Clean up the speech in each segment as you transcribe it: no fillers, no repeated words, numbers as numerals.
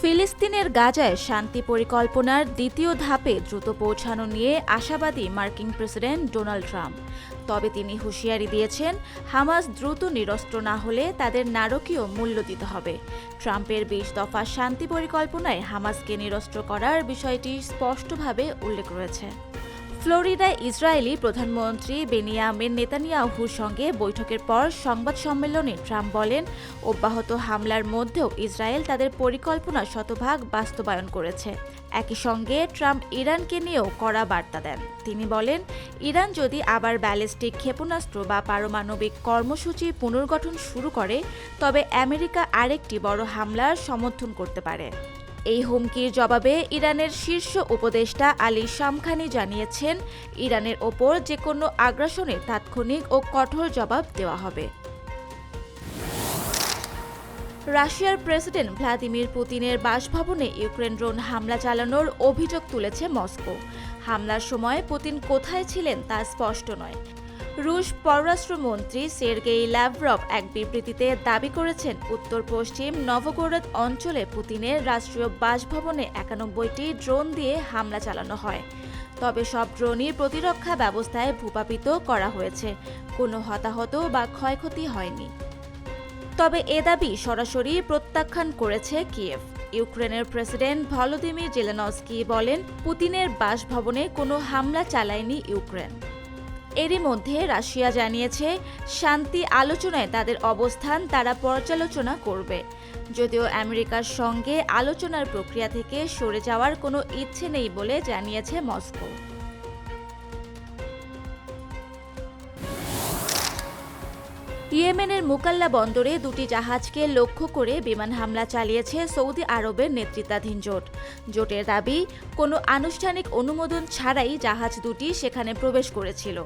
ফিলিস্তিনের গাজায় শান্তি পরিকল্পনার দ্বিতীয় ধাপে দ্রুত পৌঁছানো নিয়ে আশাবাদী মার্কিন প্রেসিডেন্ট ডোনাল্ড ট্রাম্প। তবে তিনি হুঁশিয়ারি দিয়েছেন, হামাস দ্রুত নিরস্ত্র না হলে তাদের নারকীয় মূল্য দিতে হবে। ট্রাম্পের ২০ দফা শান্তি পরিকল্পনায় হামাসকে নিরস্ত্র করার বিষয়টি স্পষ্টভাবে উল্লেখ রয়েছে। ফ্লোরিডায় ইসরায়েলি প্রধানমন্ত্রী বেনিয়ামিন নেতানিয়াহুর সঙ্গে বৈঠকের পর সংবাদ সম্মেলনে ট্রাম্প বলেন, অব্যাহত হামলার মধ্যেও ইসরায়েল তাদের পরিকল্পনা শতভাগ বাস্তবায়ন করেছে। একই সঙ্গে ট্রাম্প ইরানকে নিয়েও কড়া বার্তা দেন। তিনি বলেন, ইরান যদি আবার ব্যালিস্টিক ক্ষেপণাস্ত্র বা পারমাণবিক কর্মসূচি পুনর্গঠন শুরু করে, তবে আমেরিকা আরেকটি বড় হামলার সমর্থন করতে পারে। এই হুমকির জবাবে ইরানের শীর্ষ উপদেষ্টা আলী শামখানি জানিয়েছেন, ইরানের ওপর যে কোনো আগ্রাসনের তাৎক্ষণিক ও কঠোর জবাব দেওয়া হবে। রাশিয়ার প্রেসিডেন্ট ভ্লাদিমির পুতিনের বাসভবনে ইউক্রেন ড্রোন হামলা চালানোর অভিযোগ তুলেছে মস্কো। হামলার সময় পুতিন কোথায় ছিলেন তা স্পষ্ট নয়। রুশ পররাষ্ট্রমন্ত্রী সের্গেই ল্যাভরভ এক বিবৃতিতে দাবি করেছেন, উত্তর পশ্চিম নভগোরদ অঞ্চলে পুতিনের রাষ্ট্রীয় বাসভবনে ৯১টি ড্রোন দিয়ে হামলা চালানো হয়। তবে সব ড্রোনই প্রতিরক্ষা ব্যবস্থায় ভূপাতিত করা হয়েছে, কোনো হতাহত বা ক্ষয়ক্ষতি হয়নি। তবে এ দাবি সরাসরি প্রত্যাখ্যান করেছে কিয়েভ। ইউক্রেনের প্রেসিডেন্ট ভলোদিমির জেলেনস্কি বলেন, পুতিনের বাসভবনে কোনো হামলা চালায়নি ইউক্রেন। এরই মধ্যে রাশিয়া জানিয়েছে, শান্তি আলোচনায় তাদের অবস্থান তারা পর্যালোচনা করবে। যদিও আমেরিকার সঙ্গে আলোচনার প্রক্রিয়া থেকে সরে যাওয়ার কোনো ইচ্ছে নেই বলে জানিয়েছে মস্কো। ইয়েমেনের মুকাল্লা বন্দরে দুটি জাহাজকে লক্ষ্য করে বিমান হামলা চালিয়েছে সৌদি আরবের নেতৃত্বাধীন জোট। জোটের দাবি, কোনো আনুষ্ঠানিক অনুমোদন ছাড়াই জাহাজ দুটি সেখানে প্রবেশ করেছিল।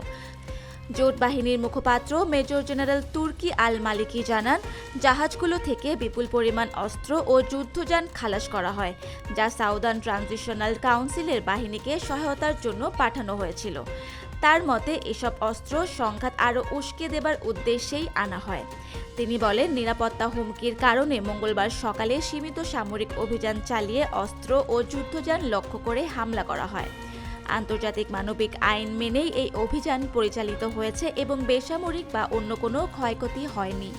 জোট বাহিনীর মুখপাত্র মেজর জেনারেল তুর্কি আল মালিকি জানান, জাহাজগুলো থেকে বিপুল পরিমাণ অস্ত্র ও যুদ্ধযান খালাস করা হয়, যা সাউদার্ন ট্রানজিশনাল কাউন্সিলের বাহিনীকে সহায়তার জন্য পাঠানো হয়েছিল। তার মতে, এসব অস্ত্র সংঘাত আরও উস্কে দেবার উদ্দেশ্যেই আনা হয়। তিনি বলেন, নিরাপত্তা হুমকির কারণে মঙ্গলবার সকালে সীমিত সামরিক অভিযান চালিয়ে অস্ত্র ও যুদ্ধযান লক্ষ্য করে হামলা করা হয়। আন্তর্জাতিক মানবিক আইন মেনেই এই অভিযান পরিচালিত হয়েছে এবং বেসামরিক বা অন্য কোনো ক্ষয়ক্ষতি হয়নি।